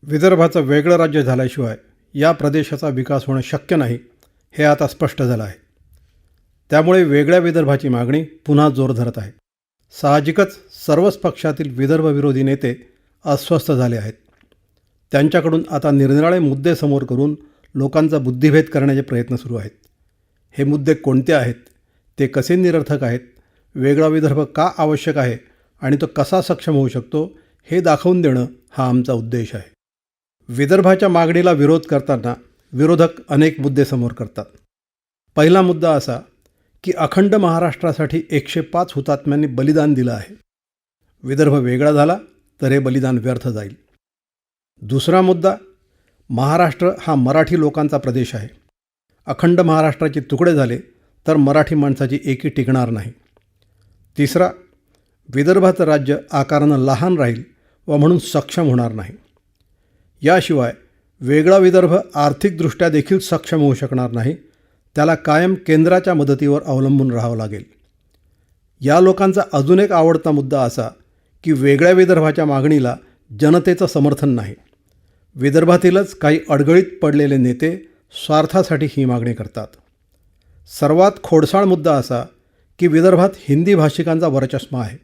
विदर्भाचं वेगळं राज्य झाल्याशिवाय या प्रदेशाचा विकास होणं शक्य नाही हे आता स्पष्ट झालं आहे. त्यामुळे वेगळ्या विदर्भाची मागणी पुन्हा जोर धरत आहे. साहजिकच सर्वच पक्षातील विदर्भविरोधी नेते अस्वस्थ झाले आहेत. त्यांच्याकडून आता निरनिराळे मुद्दे समोर करून लोकांचा बुद्धिभेद करण्याचे प्रयत्न सुरू आहेत. हे मुद्दे कोणते आहेत, ते कसे निरर्थक आहेत, वेगळा विदर्भ का आवश्यक आहे आणि तो कसा सक्षम होऊ शकतो हे दाखवून देणं हा आमचा उद्देश आहे. विदर्भाच्या मागणीला विरोध करताना विरोधक अनेक मुद्दे समोर करतात. पहिला मुद्दा असा की अखंड महाराष्ट्रासाठी 105 हुतात्म्यांनी बलिदान दिलं आहे. विदर्भ वेगळा झाला तर हे बलिदान व्यर्थ जाईल. दुसरा मुद्दा, महाराष्ट्र हा मराठी लोकांचा प्रदेश आहे. अखंड महाराष्ट्राचे तुकडे झाले तर मराठी माणसाची एकी टिकणार नाही. तिसरा, विदर्भाचं राज्य आकारानं लहान राहील व म्हणून सक्षम होणार नाही. याशिवाय वेगळा विदर्भ आर्थिकदृष्ट्या देखील सक्षम होऊ शकणार नाही. त्याला कायम केंद्राच्या मदतीवर अवलंबून राहावं लागेल. या लोकांचा अजून एक आवडता मुद्दा असा की वेगळ्या विदर्भाच्या मागणीला जनतेचं समर्थन नाही. विदर्भातीलच काही अडगळीत पडलेले नेते स्वार्थासाठी ही मागणी करतात. सर्वात खोडसाळ मुद्दा असा की विदर्भात हिंदी भाषिकांचा वरचष्मा आहे.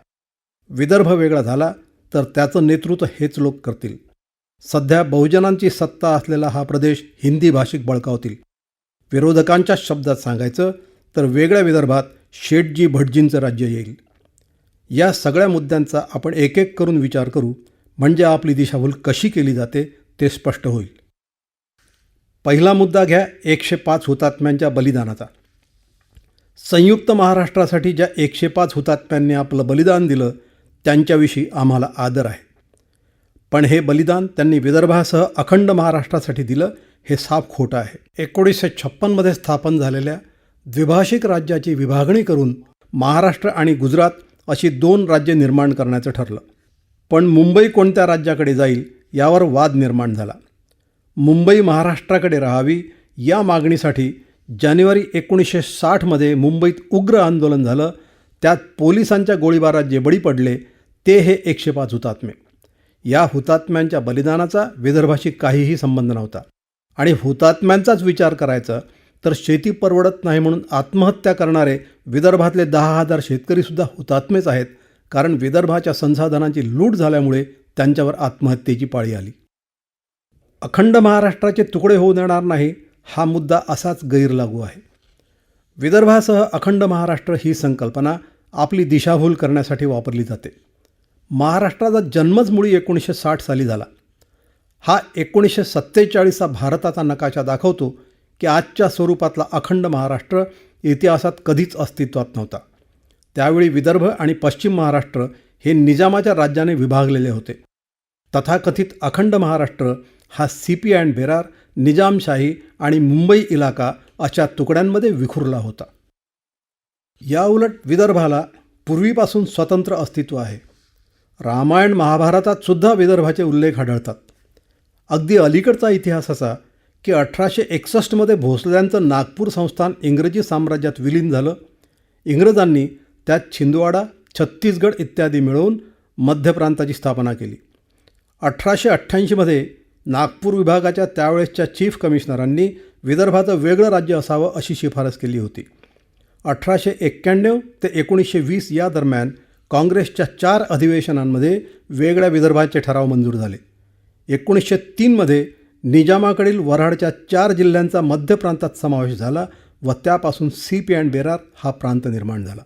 विदर्भ वेगळा झाला तर त्याचं नेतृत्व हेच लोक करतील. सध्या बहुजनांची सत्ता असलेला हा प्रदेश हिंदी भाषिक बळकावतील. विरोधकांच्या शब्दात सांगायचं तर वेगळ्या विदर्भात शेटजी भटजींचं राज्य येईल. या सगळ्या मुद्द्यांचा आपण एक एक करून विचार करू, म्हणजे आपली दिशाभूल कशी केली जाते ते स्पष्ट होईल. पहिला मुद्दा घ्या 105 हुतात्म्यांच्या बलिदानाचा. संयुक्त महाराष्ट्रासाठी ज्या 105 हुतात्म्यांनी आपलं बलिदान दिलं त्यांच्याविषयी आम्हाला आदर आहे. पण हे बलिदान त्यांनी विदर्भासह अखंड महाराष्ट्रासाठी दिलं हे साफ खोटं आहे. 1956मध्ये स्थापन झालेल्या द्विभाषिक राज्याची विभागणी करून महाराष्ट्र आणि गुजरात अशी 2 राज्ये निर्माण करण्याचं ठरलं. पण मुंबई कोणत्या राज्याकडे जाईल यावर वाद निर्माण झाला. मुंबई महाराष्ट्राकडे राहावी या मागणीसाठी जानेवारी 1960मध्ये मुंबईत उग्र आंदोलन झालं. त्यात पोलिसांच्या गोळीबारात जे बळी पडले ते हे 105 हुतात्मे. या हुतात्म्यांच्या बलिदानाचा विदर्भाशी काहीही संबंध नव्हता. आणि हुतात्म्यांचाच विचार करायचा तर शेती परवडत नाही म्हणून आत्महत्या करणारे विदर्भातले 10,000 शेतकरीसुद्धा हुतात्मेच आहेत. कारण विदर्भाच्या संसाधनांची लूट झाल्यामुळे त्यांच्यावर आत्महत्येची पाळी आली. अखंड महाराष्ट्राचे तुकडे होऊ देणार नाही हा मुद्दा असाच गैरलागू आहे. विदर्भासह अखंड महाराष्ट्र ही संकल्पना आपली दिशाभूल करण्यासाठी वापरली जाते. महाराष्ट्राचा जन्मच मुळी 1960 साली झाला. हा 1947चा भारताचा नकाशा दाखवतो की आजच्या स्वरूपातला अखंड महाराष्ट्र इतिहासात कधीच अस्तित्वात नव्हता. त्यावेळी विदर्भ आणि पश्चिम महाराष्ट्र हे निजामाच्या राज्याने विभागलेले होते. तथाकथित अखंड महाराष्ट्र हा CP अँड बेरार, निजामशाही आणि मुंबई इलाका अशा तुकड्यांमध्ये विखुरला होता. याउलट विदर्भाला पूर्वीपासून स्वतंत्र अस्तित्व आहे. रामायण महाभारतात सुद्धा विदर्भाचे उल्लेख आढळतात. अगदी अलीकडचा इतिहास असा की 1861मध्ये भोसल्यांचं नागपूर संस्थान इंग्रजी साम्राज्यात विलीन झालं. इंग्रजांनी त्यात छिंदवाडा, छत्तीसगड इत्यादी मिळवून मध्य प्रांताची स्थापना केली. 1888मध्ये नागपूर विभागाच्या त्यावेळेसच्या चीफ कमिशनरांनी विदर्भाचं वेगळं राज्य असावं अशी शिफारस केली होती. 1891 ते 1920 या दरम्यान काँग्रेसच्या 4 अधिवेशनांमध्ये वेगळ्या विदर्भाचे ठराव मंजूर झाले. 1903मध्ये निजामाकडील वऱ्हाडच्या 4 जिल्ह्यांचा मध्य प्रांतात समावेश झाला व त्यापासून CP अँड बेरार हा प्रांत निर्माण झाला.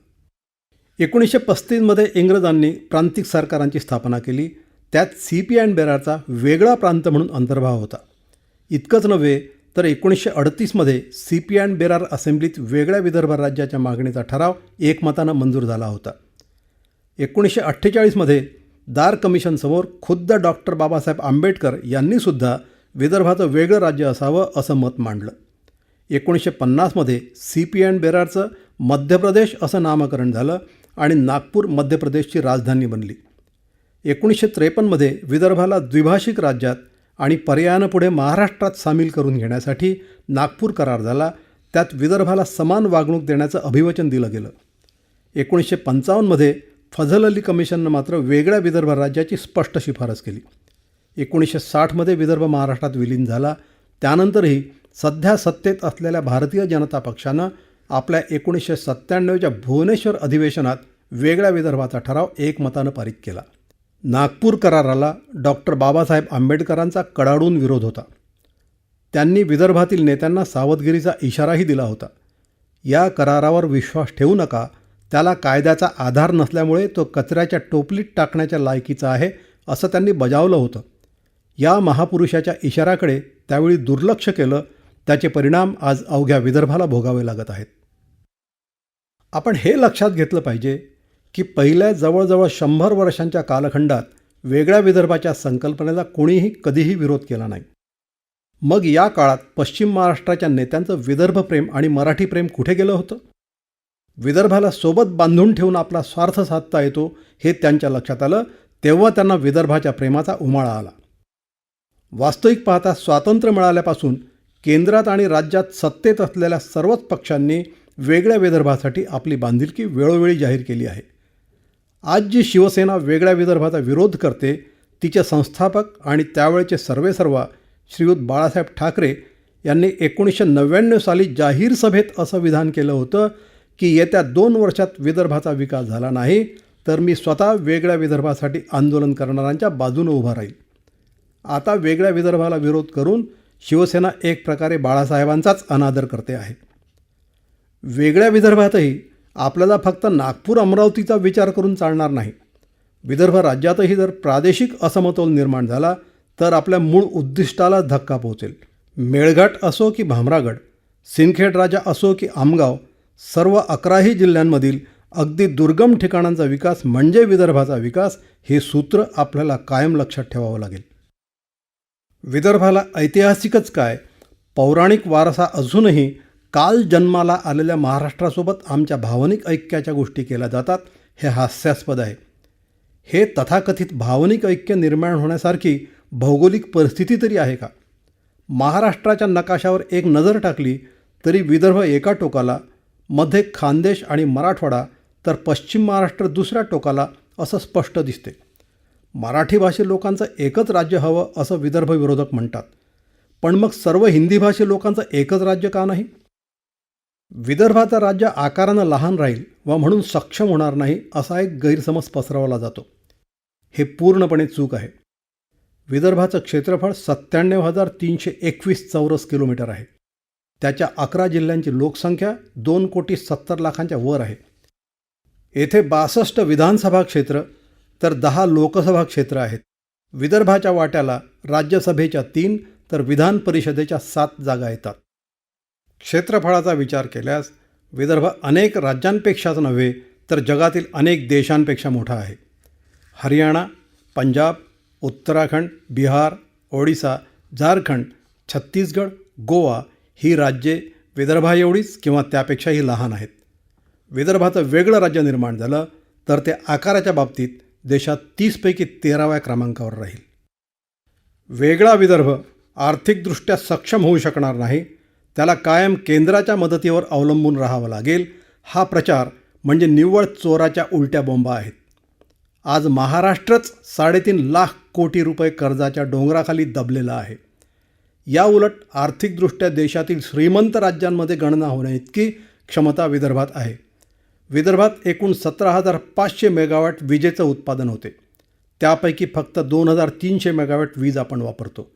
1935मध्ये इंग्रजांनी प्रांतिक सरकारांची स्थापना केली. त्यात CP अँड बेरारचा वेगळा प्रांत म्हणून अंतर्भाव होता. इतकंच नव्हे तर 1938मध्ये CP अँड बेरार असेंब्लीत वेगळ्या विदर्भ राज्याच्या मागणीचा ठराव एकमतानं मंजूर झाला होता. 1948मध्ये दार कमिशनसमोर खुद्द डॉक्टर बाबासाहेब आंबेडकर यांनीसुद्धा विदर्भाचं वेगळं राज्य असावं असं मत मांडलं. 1950मध्ये CP अँड बेरारचं मध्य प्रदेश असं नामकरण झालं आणि नागपूर मध्य प्रदेशची राजधानी बनली. 1953मध्ये विदर्भाला द्विभाषिक राज्यात आणि पर्यायानं पुढे महाराष्ट्रात सामील करून घेण्यासाठी नागपूर करार झाला. त्यात विदर्भाला समान वागणूक देण्याचं अभिवचन दिलं गेलं. 1955मध्ये फझल अली कमिशननं मात्र वेगळ्या विदर्भ राज्याची स्पष्ट शिफारस केली. 1960मध्ये विदर्भ महाराष्ट्रात विलीन झाला, त्यानंतरही सध्या सत्तेत असलेल्या भारतीय जनता पक्षानं आपल्या 1997च्या भुवनेश्वर अधिवेशनात वेगळ्या विदर्भाचा ठराव एकमतानं पारित केला. नागपूर कराराला डॉक्टर बाबासाहेब आंबेडकरांचा कडाडून विरोध होता. त्यांनी विदर्भातील नेत्यांना सावधगिरीचा इशाराही दिला होता. या करारावर विश्वास ठेवू नका, त्याला कायद्याचा आधार नसल्यामुळे तो कचऱ्याच्या टोपलीत टाकण्याच्या लायकीचा आहे, असं त्यांनी बजावलं होतं. या महापुरुषाच्या इशाऱ्याकडे त्यावेळी दुर्लक्ष केलं, त्याचे परिणाम आज अवघ्या विदर्भाला भोगावे लागत आहेत. आपण हे लक्षात घेतलं पाहिजे की पहिल्या जवळजवळ 100 वर्षांच्या कालखंडात वेगळ्या विदर्भाच्या संकल्पनेला कोणीही कधीही विरोध केला नाही. मग या काळात पश्चिम महाराष्ट्राच्या नेत्यांचं विदर्भ प्रेम आणि मराठी प्रेम कुठे गेलं होतं? विदर्भाला सोबत बांधून ठेवून आपला स्वार्थ साधता येतो हे त्यांच्या लक्षात आलं, तेव्हा त्यांना विदर्भाच्या प्रेमाचा उमाळा आला. वास्तविक पाहता स्वातंत्र्य मिळाल्यापासून केंद्रात आणि राज्यात सत्तेत असलेल्या सर्वच पक्षांनी वेगळ्या विदर्भासाठी आपली बांधिलकी वेळोवेळी जाहीर केली आहे. आज जी शिवसेना वेगळ्या विदर्भाचा विरोध करते, तिचे संस्थापक आणि त्यावेळचे सर्वेसर्वा श्रीयुत बाळासाहेब ठाकरे यांनी 1999 साली जाहीर सभेत असं विधान केलं होतं की येत्या 2 वर्षात विदर्भाचा विकास झाला नाही तर मी स्वतः वेगळ्या विदर्भासाठी आंदोलन करणाऱ्यांच्या बाजूनं उभा राहील. आता वेगळ्या विदर्भाला विरोध करून शिवसेना एक प्रकारे बाळासाहेबांचाच अनादर करते आहे. वेगळ्या विदर्भातही आपल्याला फक्त नागपूर अमरावतीचा विचार करून चालणार नाही. विदर्भ राज्यातही जर प्रादेशिक असमतोल निर्माण झाला तर आपल्या मूळ उद्दिष्टाला धक्का पोहोचेल. मेळघाट असो की भामरागड, सिंदखेड राजा असो की आमगाव, सर्व 11ही जिल्ह्यांमधील अगदी दुर्गम ठिकाणांचा विकास म्हणजे विदर्भाचा विकास, हे सूत्र आपल्याला कायम लक्षात ठेवावं लागेल. विदर्भाला ऐतिहासिकच काय, पौराणिक वारसा असूनही काल जन्माला आलेल्या महाराष्ट्रासोबत आमच्या भावनिक ऐक्याच्या गोष्टी केल्या जातात, हे हास्यास्पद आहे. हे तथाकथित भावनिक ऐक्य निर्माण होण्यासारखी भौगोलिक परिस्थिती तरी आहे का? महाराष्ट्राच्या नकाशावर एक नजर टाकली तरी विदर्भ एका टोकाला, मध्ये खानदेश आणि मराठवाडा, तर पश्चिम महाराष्ट्र दुसऱ्या टोकाला असं स्पष्ट दिसते. मराठी भाषी लोकांचं एकच राज्य हवं असं विदर्भ विरोधक म्हणतात, पण मग सर्व हिंदी भाषी लोकांचं एकच राज्य का नाही? विदर्भाचं राज्य आकारानं लहान राहील व म्हणून सक्षम होणार नाही असा एक गैरसमज पसरवला जातो. हे पूर्णपणे चूक आहे. विदर्भाचं क्षेत्रफळ 97,321 चौरस किलोमीटर आहे. त्याच्या 11 जिल्ह्यांची लोकसंख्या 2,70,00,000च्या वर आहे. येथे 62 विधानसभा क्षेत्र तर 10 लोकसभा क्षेत्र आहेत. विदर्भाच्या वाट्याला राज्यसभेच्या 3 तर विधान परिषदेच्या 7 जागा येतात. क्षेत्रफळाचा विचार केल्यास विदर्भ अनेक राज्यांपेक्षाच नव्हे तर जगातील अनेक देशांपेक्षा मोठा आहे. हरियाणा, पंजाब, उत्तराखंड, बिहार, ओडिसा, झारखंड, छत्तीसगड, गोवा ही राज्ये विदर्भाएवढीच किंवा त्यापेक्षाही लहान आहेत. विदर्भाचं वेगळं राज्य निर्माण झालं तर ते आकाराच्या बाबतीत देशात 30 पैकी 13व्या क्रमांकावर राहील. वेगळा विदर्भ आर्थिकदृष्ट्या सक्षम होऊ शकणार नाही, त्याला कायम केंद्राच्या मदतीवर अवलंबून राहावं लागेल. हा प्रचार म्हणजे निव्वळ चोराच्या उलट्या बोंबा आहेत. आज महाराष्ट्रच 3.5 लाख कोटी रुपये कर्जाच्या डोंगराखाली दबलेला आहे. या उलट आर्थिकदृष्ट्या देशातील श्रीमंत राज्यांमध्ये गणना होण्याइतकी क्षमता विदर्भात आहे. विदर्भात एकूण 17,500 मेगावॅट विजेचं उत्पादन होते. त्यापैकी फक्त 2,300 मेगावॅट वीज आपण वापरतो.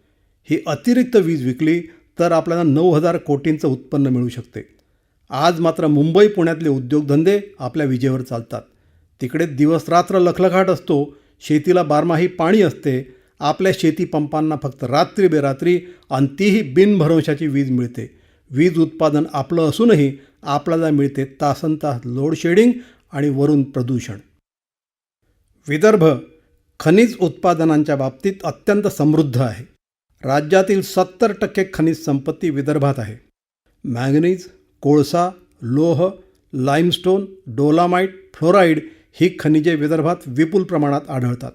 ही अतिरिक्त वीज विकली तर आपल्याला 9,000 कोटींचं उत्पन्न मिळू शकते. आज मात्र मुंबई पुण्यातले उद्योगधंदे आपल्या विजेवर चालतात. तिकडे दिवसरात्र लखलखाट असतो, शेतीला बारमाही पाणी असते. आपल्या शेतीपंपांना फक्त रात्री बेरात्री आणि तीही बिनभरवशाची वीज मिळते. वीज उत्पादन आपलं असूनही आपल्याला मिळते तासनतास लोडशेडिंग आणि वरून प्रदूषण. विदर्भ खनिज उत्पादनांच्या बाबतीत अत्यंत समृद्ध आहे. राज्यातील 70% खनिज संपत्ती विदर्भात आहे. मॅंगनीज, कोळसा, लोह, लाईमस्टोन, डोलामाईट, फ्लोराईड ही खनिजे विदर्भात विपुल प्रमाणात आढळतात.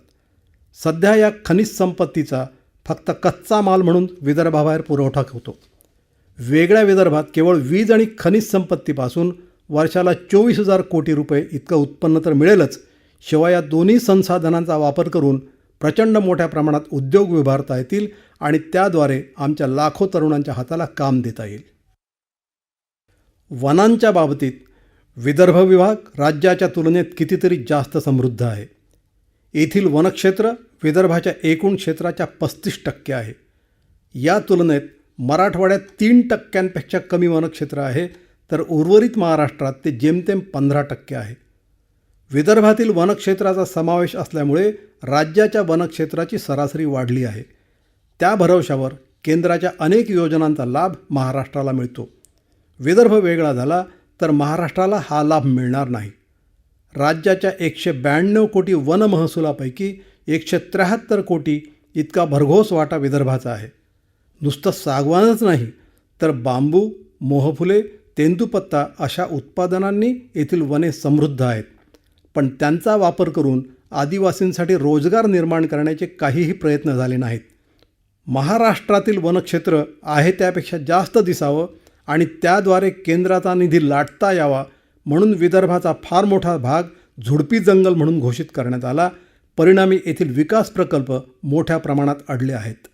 सध्या या खनिज संपत्तीचा फक्त कच्चा माल म्हणून विदर्भाबाहेर पुरवठा होतो. वेगळ्या विदर्भात केवळ वीज आणि खनिज संपत्तीपासून वर्षाला 24,000 कोटी रुपये इतकं उत्पन्न तर मिळेलच, शिवाय या दोन्ही संसाधनांचा वापर करून प्रचंड मोठ्या प्रमाणात उद्योग उभारता येतील आणि त्याद्वारे आमच्या लाखो तरुणांच्या हाताला काम देता येईल. वनांच्या बाबतीत विदर्भ विभाग राज्याच्या तुलनेत कितीतरी जास्त समृद्ध आहे. येथील वनक्षेत्र विदर्भाच्या एकूण क्षेत्राच्या 35% आहे. या तुलनेत मराठवाड्यात 3% कमी वनक्षेत्र आहे, तर उर्वरित महाराष्ट्रात ते जेमतेम 15% आहे. विदर्भातील वनक्षेत्राचा समावेश असल्यामुळे राज्याच्या वनक्षेत्राची सरासरी वाढली आहे. त्या भरवशावर केंद्राच्या अनेक योजनांचा लाभ महाराष्ट्राला मिळतो. विदर्भ वेगळा झाला तर महाराष्ट्राला हा लाभ मिळणार नाही. राज्याच्या 192 कोटी वन महसुलापैकी 173 कोटी इतका भरघोस वाटा विदर्भाचा आहे. नुसतं सागवानच नाही तर बांबू, मोहफुले, तेंदूपत्ता अशा उत्पादनांनी येथील वने समृद्ध आहेत. पण त्यांचा वापर करून आदिवासींसाठी रोजगार निर्माण करण्याचे काहीही प्रयत्न झाले नाहीत. महाराष्ट्रातील वनक्षेत्र आहे त्यापेक्षा जास्त दिसावं आणि त्याद्वारे केंद्राचा निधी लाटता यावा म्हणून विदर्भाचा फार मोठा भाग झुडपी जंगल म्हणून घोषित करण्यात आला. परिणामी येथील विकास प्रकल्प मोठ्या प्रमाणात अडले आहेत.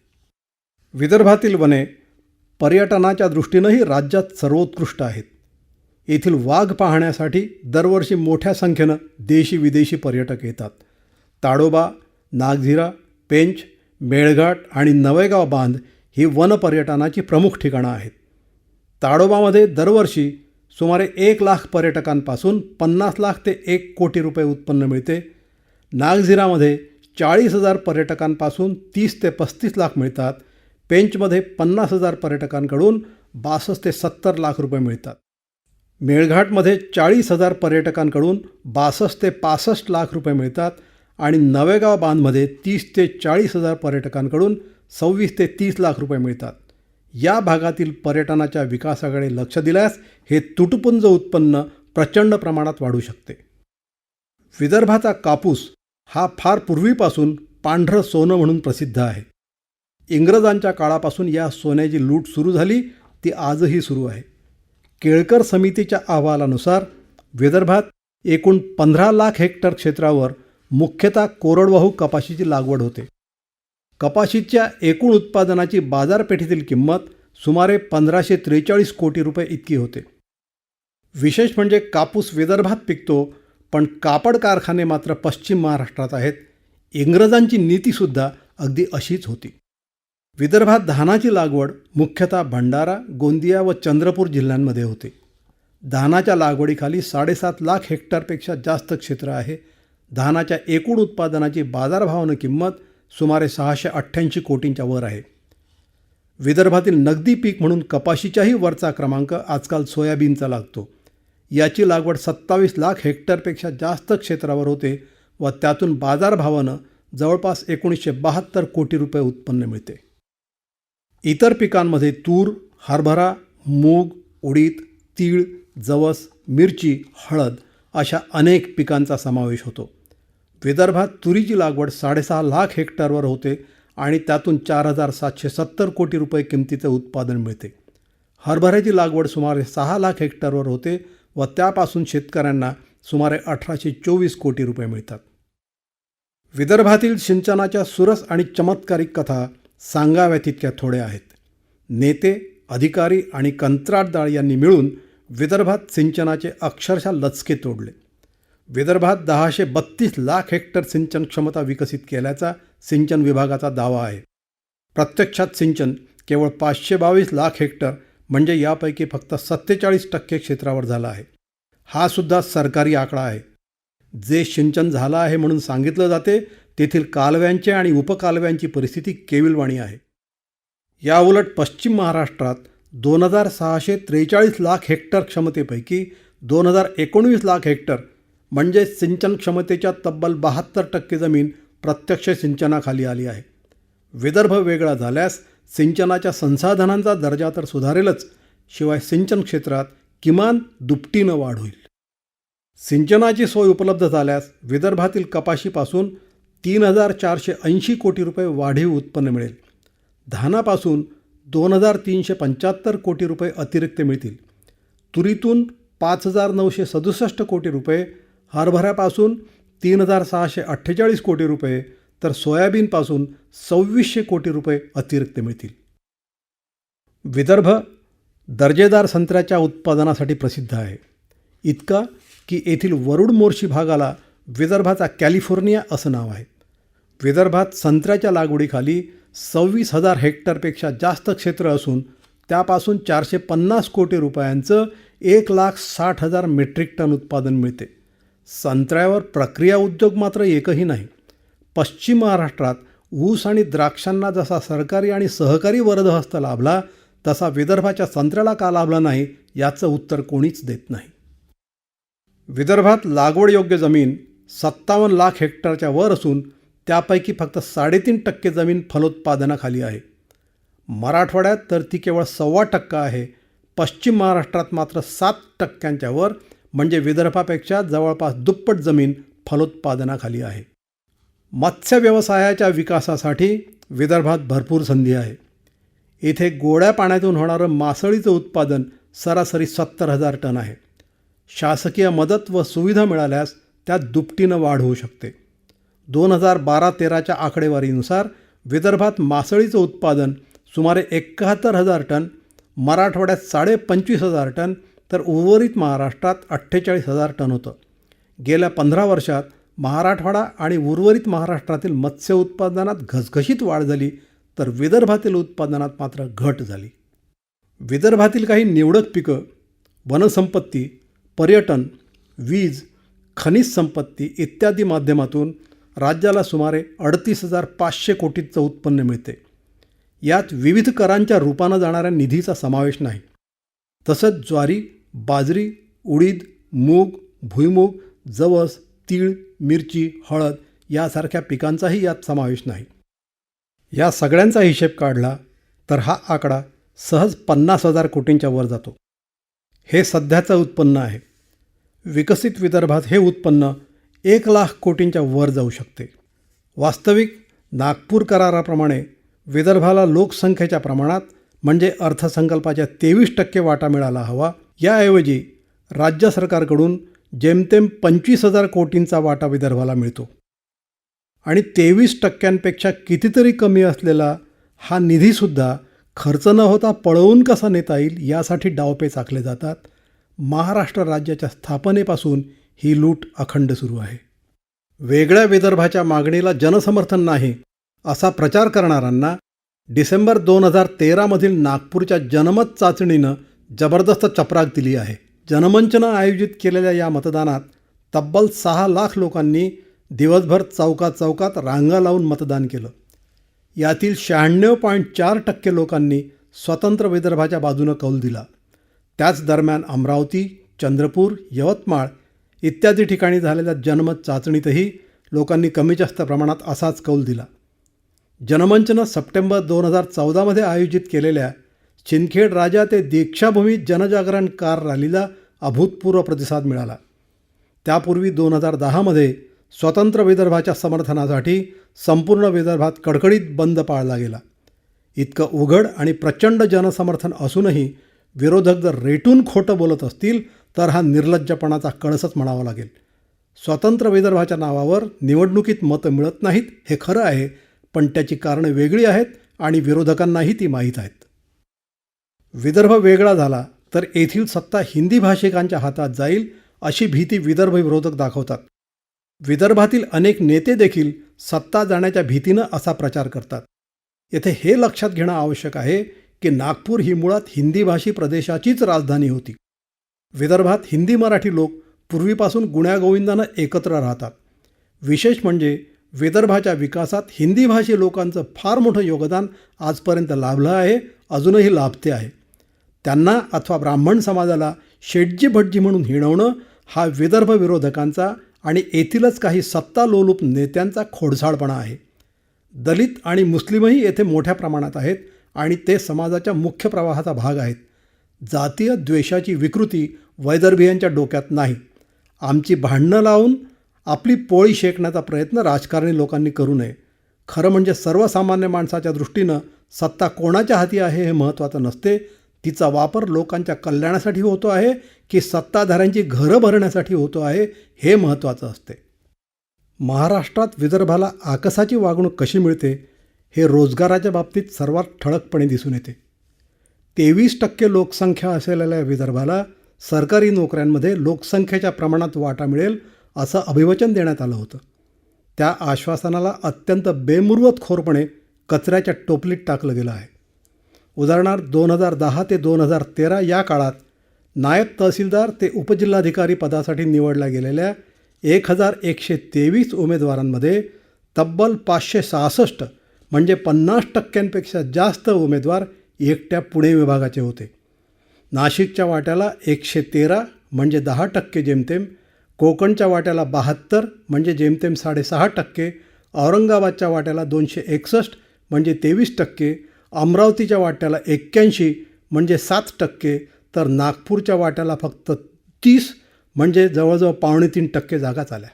विदर्भातील वने पर्यटनाच्या दृष्टीनंही राज्यात सर्वोत्कृष्ट आहेत. येथील वाघ पाहण्यासाठी दरवर्षी मोठ्या संख्येनं देशी विदेशी पर्यटक येतात. ताडोबा, नागझिरा, पेंच, मेळघाट आणि नवेगाव बांध ही वनपर्यटनाची प्रमुख ठिकाणं आहेत. ताडोबामध्ये दरवर्षी सुमारे 1 लाख पर्यटकांपासून 50 लाख ते 1 कोटी रुपये उत्पन्न मिळते. नागझिरामध्ये 40,000 पर्यटकांपासून 30 ते 35 लाख मिळतात. पेंचमध्ये 50,000 पर्यटकांकडून 62 ते 70 लाख रुपये मिळतात. मेळघाटमध्ये 40,000 पर्यटकांकडून 62 ते 65 लाख रुपये मिळतात आणि नवेगाव बांधमध्ये 30 ते 40,000 पर्यटकांकडून 26 ते 30 लाख रुपये मिळतात. या भागातील पर्यटनाच्या विकासाकडे लक्ष दिल्यास हे तुटपुंज उत्पन्न प्रचंड प्रमाणात वाढू शकते. विदर्भाचा कापूस हा फार पूर्वीपासून पांढरं सोनं म्हणून प्रसिद्ध आहे. इंग्रजांच्या काळापासून या सोन्याची लूट सुरू झाली, ती आजही सुरू आहे. केळकर समितीच्या अहवालानुसार विदर्भात एकूण 15 लाख हेक्टर क्षेत्रावर मुख्यतः कोरडवाहू कपाशीची लागवड होते. कपाशीच्या एकूण उत्पादनाची बाजारपेठेतील किंमत सुमारे 1543 कोटी रुपये इतकी होते. विशेष म्हणजे कापूस विदर्भात पिकतो, पण कापड कारखाने मात्र पश्चिम महाराष्ट्रात आहेत. इंग्रजांची नीतीसुद्धा अगदी अशीच होती. विदर्भात धानाची लागवड मुख्यतः भंडारा, गोंदिया व चंद्रपूर जिल्ह्यांमध्ये होते. धानाच्या लागवडीखाली 7.5 लाख हेक्टरपेक्षा जास्त क्षेत्र आहे. धानाच्या एकूण उत्पादनाची बाजारभावानं किंमत सुमारे 688 कोटींच्या वर आहे. विदर्भातील नगदी पीक म्हणून कपाशीच्याही वरचा क्रमांक आजकाल सोयाबीनचा लागतो. याची लागवड 27 लाख हेक्टरपेक्षा जास्त क्षेत्रावर होते व त्यातून बाजारभावानं जवळपास 1972 कोटी रुपये उत्पन्न मिळते. इतर पिकांमध्ये तूर, हरभरा, मूग, उडीद, तीळ, जवस, मिरची, हळद अशा अनेक पिकांचा समावेश होतो. विदर्भात तुरीची लागवड 6.5 लाख हेक्टरवर होते आणि त्यातून 4,770 कोटी रुपये किमतीचे उत्पादन मिळते. हरभऱ्याची लागवड सुमारे 6 लाख हेक्टरवर होते व त्यापासून शेतकऱ्यांना सुमारे 1824 कोटी रुपये मिळतात. विदर्भातील सिंचनाच्या सुरस आणि चमत्कारिक कथा सांगाव्या तितक्या थोड्या आहेत. नेते, अधिकारी आणि कंत्राटदार यांनी मिळून विदर्भात सिंचनाचे अक्षरशः लचके तोडले. विदर्भात 1032 लाख हेक्टर सिंचन क्षमता विकसित केल्याचा सिंचन विभागाचा दावा आहे. प्रत्यक्षात सिंचन केवळ 522 लाख हेक्टर म्हणजे यापैकी फक्त 47% क्षेत्रावर झाला आहे. हा सुद्धा सरकारी आकडा आहे. जे सिंचन झालं आहे म्हणून सांगितलं जाते तेथील कालव्यांची आणि उपकालव्यांची परिस्थिती केविलवाणी आहे. याउलट पश्चिम महाराष्ट्रात 2,643 लाख हेक्टर क्षमतेपैकी 2,019 लाख हेक्टर म्हणजे सिंचन क्षमतेच्या तब्बल 72% जमीन प्रत्यक्ष सिंचनाखाली आली आहे. विदर्भ वेगळा झाल्यास सिंचनाच्या संसाधनांचा दर्जा तर सुधारेलच, शिवाय सिंचन क्षेत्रात किमान दुपटीनं वाढ होईल. सिंचनाची सोय उपलब्ध झाल्यास विदर्भातील कपाशीपासून 3,480 कोटी रुपये वाढीव उत्पन्न मिळेल. धानापासून 2,375 कोटी रुपये अतिरिक्त मिळतील. तुरीतून 5,967 कोटी रुपये, हरभऱ्यापासून 3,648 कोटी रुपये तर सोयाबीनपासून 2600 कोटी रुपये अतिरिक्त मिळतील. विदर्भ दर्जेदार संत्र्याच्या उत्पादनासाठी प्रसिद्ध आहे. इतका की येथील वरुड मोर्शी भागाला विदर्भाचा कॅलिफोर्निया असं नाव आहे. विदर्भात संत्र्याच्या लागवडीखाली 26,000 हेक्टरपेक्षा जास्त क्षेत्र असून त्यापासून 450 कोटी रुपयांचं 1,60,000 मेट्रिक टन उत्पादन मिळते. संत्र्यावर प्रक्रिया उद्योग मात्र एकही नाही. पश्चिम महाराष्ट्रात ऊस आणि द्राक्षांना जसा सरकारी आणि सहकारी वरदहस्त लाभला तसा विदर्भाच्या संत्र्याला का लाभला नाही याचं उत्तर कोणीच देत नाही. विदर्भात लागवडयोग्य जमीन 57 लाख हेक्टरच्या वर असून त्यापैकी फक्त 3.5% जमीन फलोत्पादनाखाली आहे. मराठवाड्यात तर ती केवळ 1.25% आहे. पश्चिम महाराष्ट्रात मात्र 7% वर म्हणजे विदर्भापेक्षा जवळपास दुप्पट जमीन फलोत्पादनाखाली आहे. मत्स्य व्यवसायाच्या विकासासाठी विदर्भात भरपूर संधी आहे. येथे गोड्या पाण्यातून होणारं मासळीचं उत्पादन सरासरी 70,000 टन आहे. शासकीय मदत व सुविधा मिळाल्यास त्यात दुपटीनं वाढ होऊ शकते. 2012-13च्या आकडेवारीनुसार विदर्भात मासळीचं उत्पादन सुमारे 71,000 टन, मराठवाड्यात 25,500 टन तर उर्वरित महाराष्ट्रात 48,000 टन होतं. गेल्या 15 वर्षात मराठवाडा आणि उर्वरित महाराष्ट्रातील मत्स्य उत्पादनात घसघशीत वाढ झाली तर विदर्भातील उत्पादनात मात्र घट झाली. विदर्भातील काही निवडक पिकं, वनसंपत्ती, पर्यटन, वीज, खनिज संपत्ती इत्यादी माध्यमातून राज्याला सुमारे 38,500 कोटींचं उत्पन्न मिळते. यात विविध करांच्या रूपानं जाणाऱ्या निधीचा समावेश नाही. तसंच ज्वारी, बाजरी, उडीद, मूग, भुईमूग, जवस, तीळ, मिरची, हळद यासारख्या पिकांचाही यात समावेश नाही. या सगळ्यांचा हिशेब काढला तर हा आकडा सहज 50,000 कोटींच्या वर जातो. हे सध्याचं उत्पन्न आहे. विकसित विदर्भात हे उत्पन्न 1,00,000 कोटींच्या वर जाऊ शकते. वास्तविक नागपूर कराराप्रमाणे विदर्भाला लोकसंख्येच्या प्रमाणात म्हणजे अर्थसंकल्पाच्या 23% वाटा मिळाला हवा. याऐवजी राज्य सरकारकडून जेमतेम 25,000 कोटींचा वाटा विदर्भाला मिळतो आणि 23% कितीतरी कमी असलेला हा निधीसुद्धा खर्च न होता पळवून कसा नेता येईल यासाठी डावपेच आखले जातात. महाराष्ट्र राज्याच्या स्थापनेपासून ही लूट अखंड सुरू आहे. वेगळ्या विदर्भाच्या मागणीला जनसमर्थन नाही असा प्रचार करणाऱ्यांना डिसेंबर 2013मधील नागपूरच्या जनमत चाचणीनं जबरदस्त चपराक दिली आहे. जनमंचनं आयोजित केलेल्या या मतदानात तब्बल 6 लाख लोकांनी दिवसभर चौकात रांगा लावून मतदान केलं. यातील 96.4% लोकांनी स्वतंत्र विदर्भाच्या बाजूनं कौल दिला. त्याच दरम्यान अमरावती, चंद्रपूर, यवतमाळ इत्यादी ठिकाणी झालेल्या जनमत चाचणीतही लोकांनी कमी जास्त प्रमाणात असाच कौल दिला. जनमंचनं सप्टेंबर 2014मध्ये आयोजित केलेल्या चिंदखेड राजा ते दीक्षाभूमी जनजागरण कार रॅलीला अभूतपूर्व प्रतिसाद मिळाला. त्यापूर्वी 2010मध्ये स्वतंत्र विदर्भाच्या समर्थनासाठी संपूर्ण विदर्भात कडकडीत बंद पाळला गेला. इतकं उघड आणि प्रचंड जनसमर्थन असूनही विरोधक जर रेटून खोटं बोलत असतील तर हा निर्लज्जपणाचा कळसच म्हणावा लागेल. स्वतंत्र विदर्भाच्या नावावर निवडणुकीत मतं मिळत नाहीत हे खरं आहे, पण त्याची कारणं वेगळी आहेत आणि विरोधकांनाही ती माहीत आहेत. विदर्भ वेगळा झाला तर येथील सत्ता हिंदी भाषिकांच्या हातात जाईल अशी भीती विदर्भ विरोधक दाखवतात. विदर्भातील अनेक नेते देखील सत्ता जाण्याच्या भीतीनं असा प्रचार करतात. येथे हे लक्षात घेणं आवश्यक आहे की नागपूर ही मुळात हिंदी भाषी प्रदेशाचीच राजधानी होती. विदर्भात हिंदी मराठी लोक पूर्वीपासून गुण्यागोविंदानं एकत्र राहतात. विशेष म्हणजे विदर्भाच्या विकासात हिंदी भाषी लोकांचं फार मोठं योगदान आजपर्यंत लाभलं आहे, अजूनही लाभते आहे. त्यांना अथवा ब्राह्मण समाजाला शेटजी भटजी म्हणून हिणवणं हा विदर्भ विरोधकांचा आणि येथीलच काही सत्तालोलूप नेत्यांचा खोडसाळपणा आहे. दलित आणि मुस्लिमही येथे मोठ्या प्रमाणात आहेत आणि ते समाजाच्या मुख्य प्रवाहाचा भाग आहेत. जातीय द्वेषाची विकृती वैदर्भीयांच्या डोक्यात नाही. आमची भांडणं लावून आपली पोळी शेकण्याचा प्रयत्न राजकारणी लोकांनी करू नये. खरं म्हणजे सर्वसामान्य माणसाच्या दृष्टीनं सत्ता कोणाच्या हाती आहे हे महत्त्वाचं नसते. तिचा वापर लोकांच्या कल्याणासाठी होतो आहे की सत्ताधाऱ्यांची घरं भरण्यासाठी होतो आहे हे महत्त्वाचं असते. महाराष्ट्रात विदर्भाला आकसाची वागणूक कशी मिळते हे रोजगाराच्या बाबतीत सर्वात ठळकपणे दिसून येते. 23% लोकसंख्या असलेल्या विदर्भाला सरकारी नोकऱ्यांमध्ये लोकसंख्येच्या प्रमाणात वाटा मिळेल असं अभिवचन देण्यात आलं होतं. त्या आश्वासनाला अत्यंत बेमुरवतखोरपणे कचऱ्याच्या टोपलीत टाकलं गेलं आहे. उदाहरणार्थ 2010 ते 2013 या काळात नायब तहसीलदार ते उपजिल्हाधिकारी पदासाठी निवडल्या गेलेल्या 1123 उमेदवारांमध्ये तब्बल 566 म्हणजे 50% जास्त उमेदवार एकट्या पुणे विभागाचे होते. नाशिकच्या वाट्याला 113 म्हणजे 10% जेमतेम, कोकणच्या वाट्याला 72 म्हणजे जेमतेम 6.5%, औरंगाबादच्या वाट्याला 261 म्हणजे 23%, अमरावतीच्या वाट्याला 81 म्हणजे 7%, तर नागपूरच्या वाट्याला फक्त 30 म्हणजे जवळजवळ 2.25% जागाच आल्या.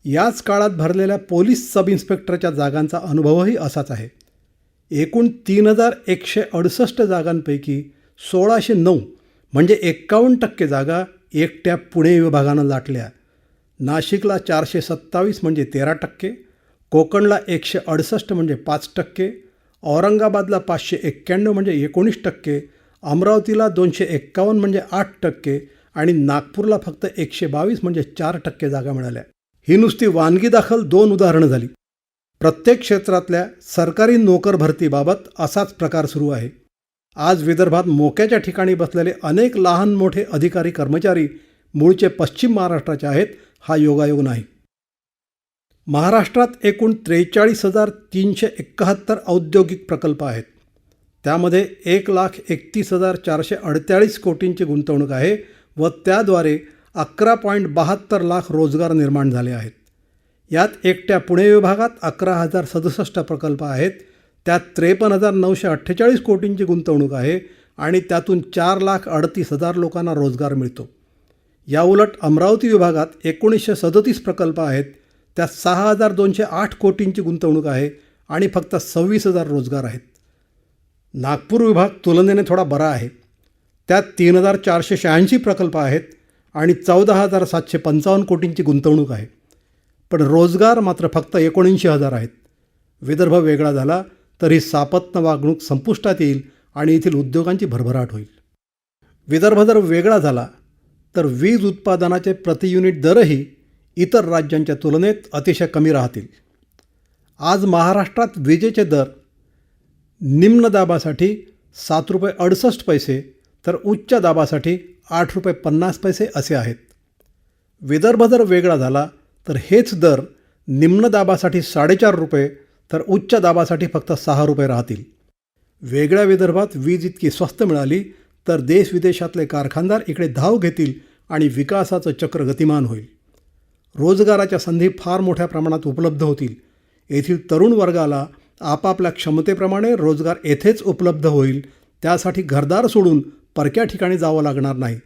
याच काळात भरलेल्या पोलीस सब इन्स्पेक्टरच्या जागांचा अनुभवही असाच आहे. एकूण 3168 जागांपैकी 1609 म्हणजे 51% जागा एकट्या पुणे विभागानं लाटल्या. नाशिकला 427 म्हणजे 13%, कोकणला 168 म्हणजे 5%, औरंगाबादला 591 म्हणजे 19%, अमरावतीला 251 म्हणजे 8% आणि नागपूरला फक्त 122 म्हणजे 4% जागा मिळाल्या. ही नुसती वानगीदाखल 2 उदाहरणं झाली. प्रत्येक क्षेत्रातल्या सरकारी नोकर भरतीबाबत असाच प्रकार सुरू आहे. आज विदर्भात मोक्याच्या ठिकाणी बसलेले अनेक लहान मोठे अधिकारी कर्मचारी मूळचे पश्चिम महाराष्ट्राचे आहेत हा योगायोग नाही. महाराष्ट्रात एकूण 43,371 औद्योगिक प्रकल्प आहेत. त्यामध्ये 1,31,448 कोटींची गुंतवणूक आहे व त्याद्वारे 11.72 लाख रोजगार निर्माण झाले आहेत. यात एकट्या पुणे विभागात 11,067 प्रकल्प आहेत. त्यात 53,948 कोटींची गुंतवणूक आहे आणि त्यातून 4,38,000 लोकांना रोजगार मिळतो. याउलट अमरावती विभागात 1937 प्रकल्प आहेत. त्यात 6,208 कोटींची गुंतवणूक आहे आणि फक्त 26,000 रोजगार आहेत. नागपूर विभाग तुलनेने थोडा बरा आहे. त्यात 3,486 प्रकल्प आहेत आणि 14,755 कोटींची गुंतवणूक आहे. पण रोजगार मात्र फक्त 79,000 आहेत. विदर्भ वेगळा झाला तर ही सापत्न वागणूक संपुष्टात येईल आणि येथील उद्योगांची भरभराट होईल. विदर्भ जर वेगळा झाला तर वीज उत्पादनाचे प्रति युनिट दरही इतर राज्यांच्या तुलनेत अतिशय कमी राहतील. आज महाराष्ट्रात विजेचे दर निम्न दाबासाठी ₹7.68 तर उच्च दाबासाठी ₹8.50 असे आहेत. विदर्भ जर वेगळा झाला तर हेच दर निम्न दाबासाठी ₹4.5 तर उच्च दाबासाठी फक्त ₹6 राहतील. वेगळ्या विदर्भात वीज इतकी स्वस्त मिळाली तर देश विदेशातले कारखानदार इकडे धाव घेतील आणि विकासाचं चक्र गतिमान होईल. रोजगाराच्या संधी फार मोठ्या प्रमाणात उपलब्ध होतील. येथील तरुण वर्गाला आपापल्या क्षमतेप्रमाणे रोजगार येथेच उपलब्ध होईल. त्यासाठी घरदार सोडून परक्या ठिकाणी जावं लागणार नाही.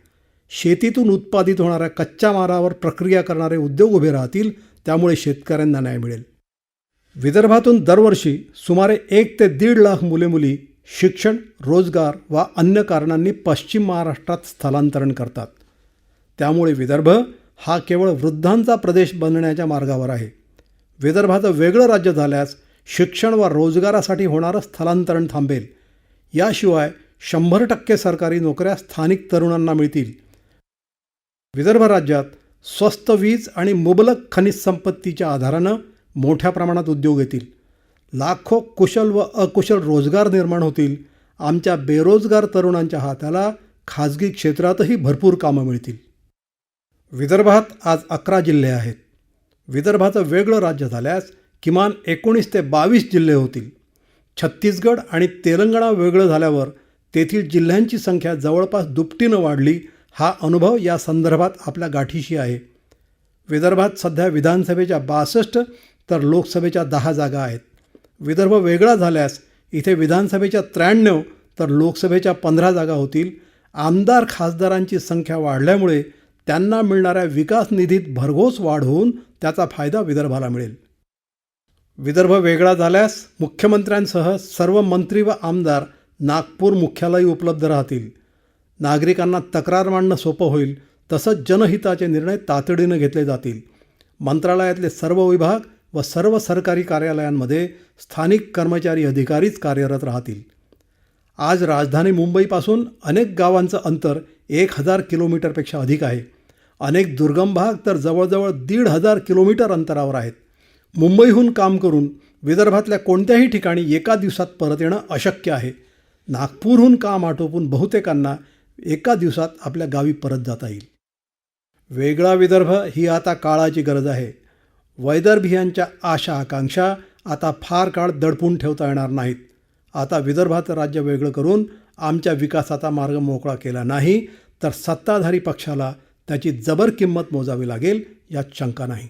शेतीतून उत्पादित होणाऱ्या कच्च्या मालावर प्रक्रिया करणारे उद्योग उभे राहतील. त्यामुळे शेतकऱ्यांना न्याय मिळेल. विदर्भातून दरवर्षी सुमारे 1 ते 1.5 लाख मुले-मुली शिक्षण, रोजगार वा अन्य कारणांनी पश्चिम महाराष्ट्रात स्थलांतरण करतात. त्यामुळे विदर्भ हा केवळ वृद्धांचा प्रदेश बनण्याच्या मार्गावर आहे. विदर्भाचं वेगळं राज्य झाल्यास शिक्षण व रोजगारासाठी होणारं स्थलांतरण थांबेल. याशिवाय 100% सरकारी नोकऱ्या स्थानिक तरुणांना मिळतील. विदर्भ राज्यात स्वस्त वीज आणि मुबलक खनिज संपत्तीच्या आधारानं मोठ्या प्रमाणात उद्योग येतील. लाखो कुशल व अकुशल रोजगार निर्माण होतील. आमच्या बेरोजगार तरुणांच्या हाताला खाजगी क्षेत्रातही भरपूर कामं मिळतील. विदर्भात आज 11 जिल्हे आहेत. विदर्भाचं वेगळं राज्य झाल्यास किमान 19 ते 22 जिल्हे होतील. छत्तीसगड आणि तेलंगणा वेगळं झाल्यावर तेथील जिल्ह्यांची संख्या जवळपास दुपटीनं वाढली. हा अनुभव या संदर्भात आपल्या गाठीशी आहे. विदर्भात सध्या विधानसभेच्या 62 तर लोकसभेच्या 10 जागा आहेत. विदर्भ वेगळा झाल्यास इथे विधानसभेच्या 93 तर लोकसभेच्या 15 जागा होतील. आमदार खासदारांची संख्या वाढल्यामुळे त्यांना मिळणाऱ्या विकास निधीत भरघोस वाढ होऊन त्याचा फायदा विदर्भाला मिळेल. विदर्भ वेगळा झाल्यास मुख्यमंत्र्यांसह सर्व मंत्री व आमदार नागपूर मुख्यालयी उपलब्ध राहतील. नागरिकांना तक्रार मांडणं सोपं होईल. तसंच जनहिताचे निर्णय तातडीनं घेतले जातील. मंत्रालयातले सर्व विभाग व सर्व सरकारी कार्यालयांमध्ये स्थानिक कर्मचारी अधिकारीच कार्यरत राहतील. आज राजधानी मुंबईपासून अनेक गावांचं अंतर 1000 किलोमीटरपेक्षा अधिक आहे. अनेक दुर्गम भाग तर जवळजवळ 1500 किलोमीटर अंतरावर आहेत. मुंबईहून काम करून विदर्भातल्या कोणत्याही ठिकाणी एका दिवसात परत येणं अशक्य आहे. नागपूरहून काम आटोपून बहुतेकांना एका दिवसात आपल्या गावी परत जाता येईल. वेगळा विदर्भ ही आता काळाची गरज आहे. वैदर्भियांच्या आशा आकांक्षा आता फार काळ दडपून ठेवता येणार नाहीत. आता विदर्भाचं राज्य वेगळं करून आमच्या विकासाचा मार्ग मोकळा केला नाही तर सत्ताधारी पक्षाला त्याची जबर किंमत मोजावी लागेल यात शंका नाही.